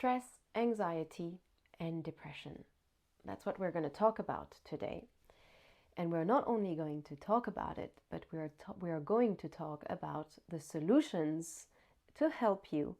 stress, anxiety, and depression. That's what we're going to talk about today. And we're not only going to talk about it, but we are going to talk about the solutions to help you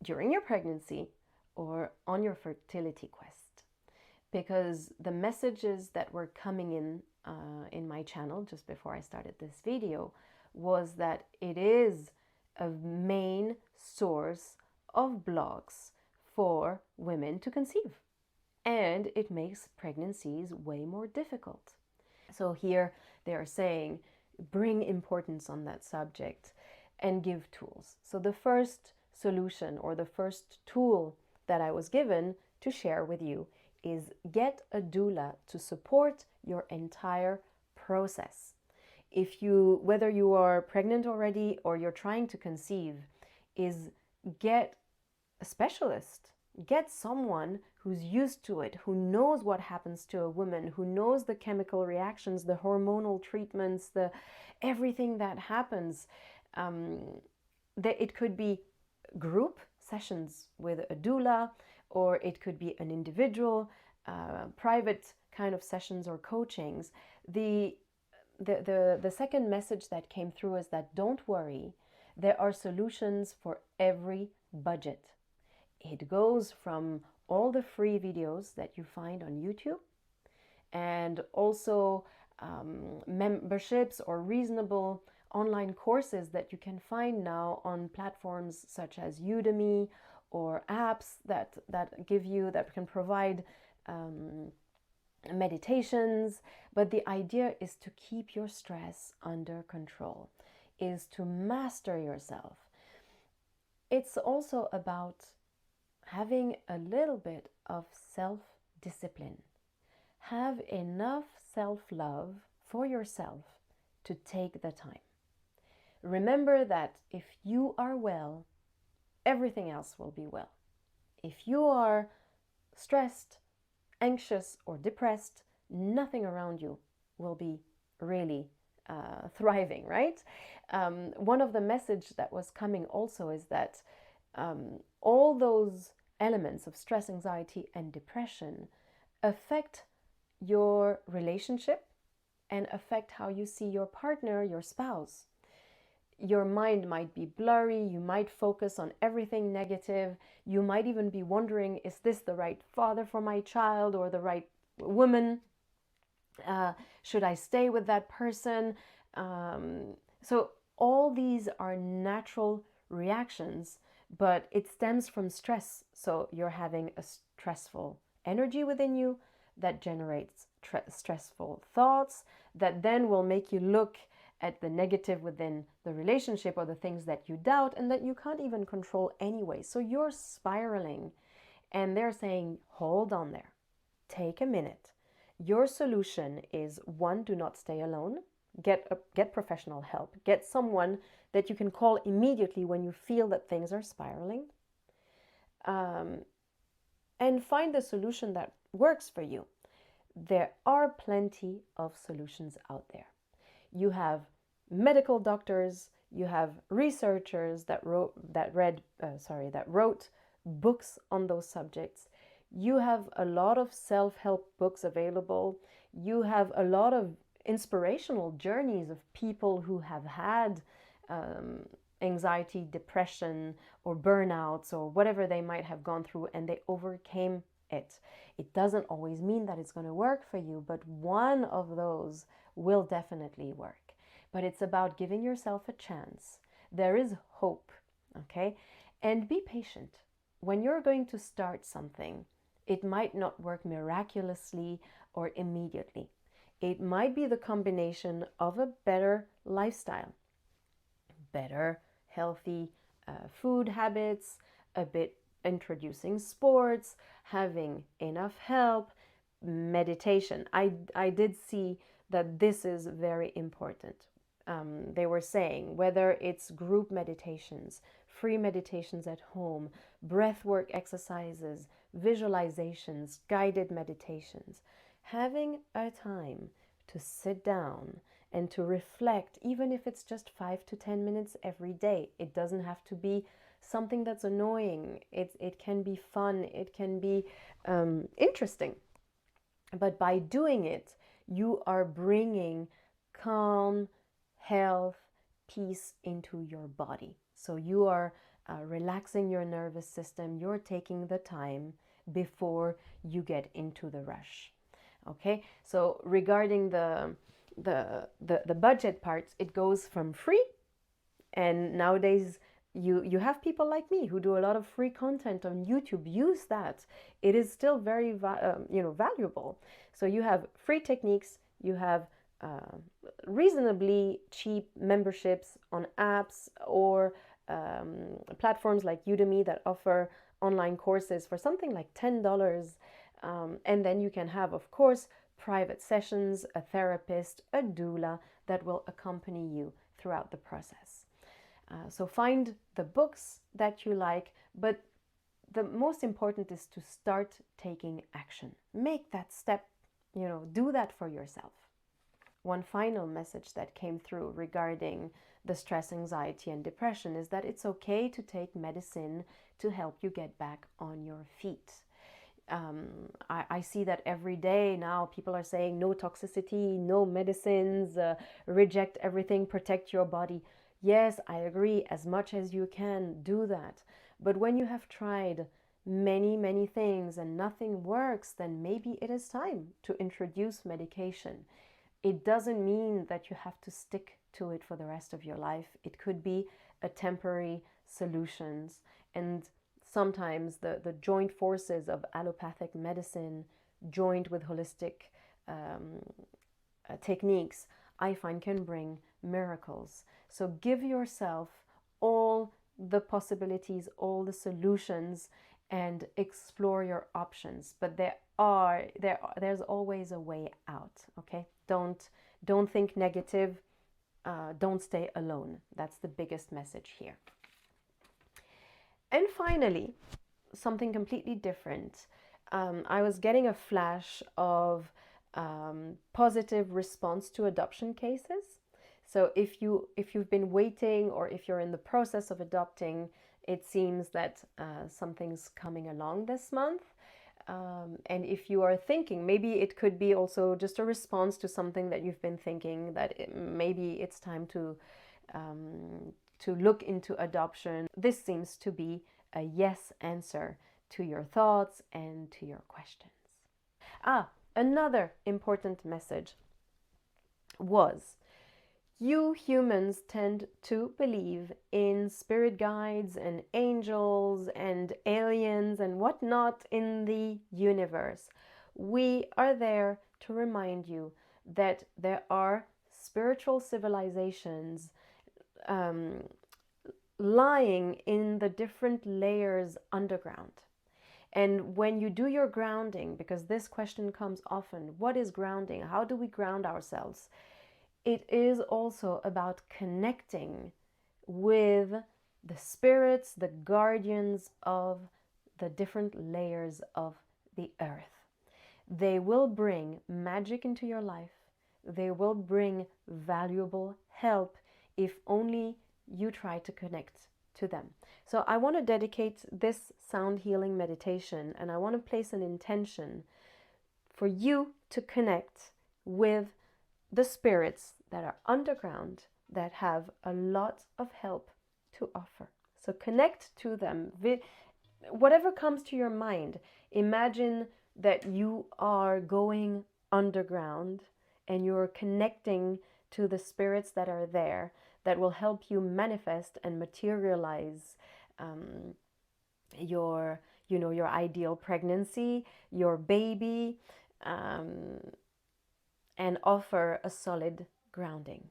during your pregnancy or on your fertility quest. Because the messages that were coming in my channel just before I started this video was that it is a main source of blocks for women to conceive. And it makes pregnancies way more difficult. So here they are saying, bring importance on that subject and give tools. So the first solution or the first tool that I was given to share with you is get a doula to support your entire process. Whether you are pregnant already or you're trying to conceive, is get a specialist. Get someone who's used to it, who knows what happens to a woman, who knows the chemical reactions, the hormonal treatments, everything that happens. It could be group sessions with a doula, or it could be an individual, private kind of sessions or coachings. The second message that came through is that don't worry, there are solutions for every budget. It goes from all the free videos that you find on YouTube, and also memberships or reasonable online courses that you can find now on platforms such as Udemy, or apps that can provide meditations. But the idea is to keep your stress under control, is to master yourself. It's also about having a little bit of self-discipline. Have enough self-love for yourself to take the time. Remember that if you are well, everything else will be well. If you are stressed, anxious, or depressed, nothing around you will be really thriving, right? One of the messages that was coming also is that all those elements of stress, anxiety, and depression affect your relationship and affect how you see your partner, your spouse. Your mind might be blurry, you might focus on everything negative, you might even be wondering, is this the right father for my child or the right woman? Should I stay with that person? So all these are natural reactions, but it stems from stress. So you're having a stressful energy within you that generates stressful thoughts that then will make you look at the negative within the relationship or the things that you doubt and that you can't even control anyway. So you're spiraling, and they're saying, hold on there, take a minute. Your solution is, one, do not stay alone. Get professional help. Get someone that you can call immediately when you feel that things are spiraling. And find the solution that works for you. There are plenty of solutions out there. You have medical doctors, you have researchers that wrote books on those subjects. You have a lot of self-help books available. You have a lot of inspirational journeys of people who have had anxiety, depression, or burnouts, or whatever they might have gone through, and they overcame it. It doesn't always mean that it's going to work for you, but one of those will definitely work. But it's about giving yourself a chance. There is hope, okay? And be patient. When you're going to start something, it might not work miraculously or immediately. It might be the combination of a better lifestyle, better healthy food habits, a bit introducing sports, having enough help, meditation. I did see that this is very important. They were saying whether it's group meditations, free meditations at home, breathwork exercises, visualizations, guided meditations, having a time to sit down and to reflect, even if it's just 5 to 10 minutes every day. It doesn't have to be something that's annoying. It can be fun, it can be interesting. But by doing it, you are bringing calm, health, peace into your body. So you are relaxing your nervous system. You're taking the time before you get into the rush. Okay, so regarding the budget parts, it goes from free, and nowadays you have people like me who do a lot of free content on YouTube. Use that. It is still very valuable. So you have free techniques, you have reasonably cheap memberships on apps or platforms like Udemy that offer online courses for something like $10. And then you can have, of course, private sessions, a therapist, a doula that will accompany you throughout the process. So find the books that you like, but the most important is to start taking action. Make that step, do that for yourself. One final message that came through regarding the stress, anxiety, and depression is that it's okay to take medicine to help you get back on your feet. I see that every day now. People are saying no toxicity, no medicines, reject everything, protect your body. Yes, I agree. As much as you can, do that. But when you have tried many, many things and nothing works, then maybe it is time to introduce medication. It doesn't mean that you have to stick to it for the rest of your life. It could be a temporary solution. And sometimes the joint forces of allopathic medicine joined with holistic techniques, I find, can bring miracles. So give yourself all the possibilities, all the solutions, and explore your options. But there's always a way out. Okay, don't think negative. Don't stay alone. That's the biggest message here. And finally, something completely different. I was getting a flash of positive response to adoption cases. So if you've been waiting, or if you're in the process of adopting, it seems that something's coming along this month. And if you are thinking, maybe it could be also just a response to something that you've been thinking, that maybe it's time to look into adoption. This seems to be a yes answer to your thoughts and to your questions. Another important message was, you humans tend to believe in spirit guides and angels and aliens and whatnot in the universe. We are there to remind you that there are spiritual civilizations lying in the different layers underground. And when you do your grounding, because this question comes often, what is grounding? How do we ground ourselves? It is also about connecting with the spirits, the guardians of the different layers of the earth. They will bring magic into your life. They will bring valuable help if only you try to connect to them. So I want to dedicate this sound healing meditation, and I want to place an intention for you to connect with the spirits that are underground, that have a lot of help to offer. So connect to them. Whatever comes to your mind, imagine that you are going underground and you're connecting to the spirits that are there, that will help you manifest and materialize your ideal pregnancy, your baby, and offer a solid grounding.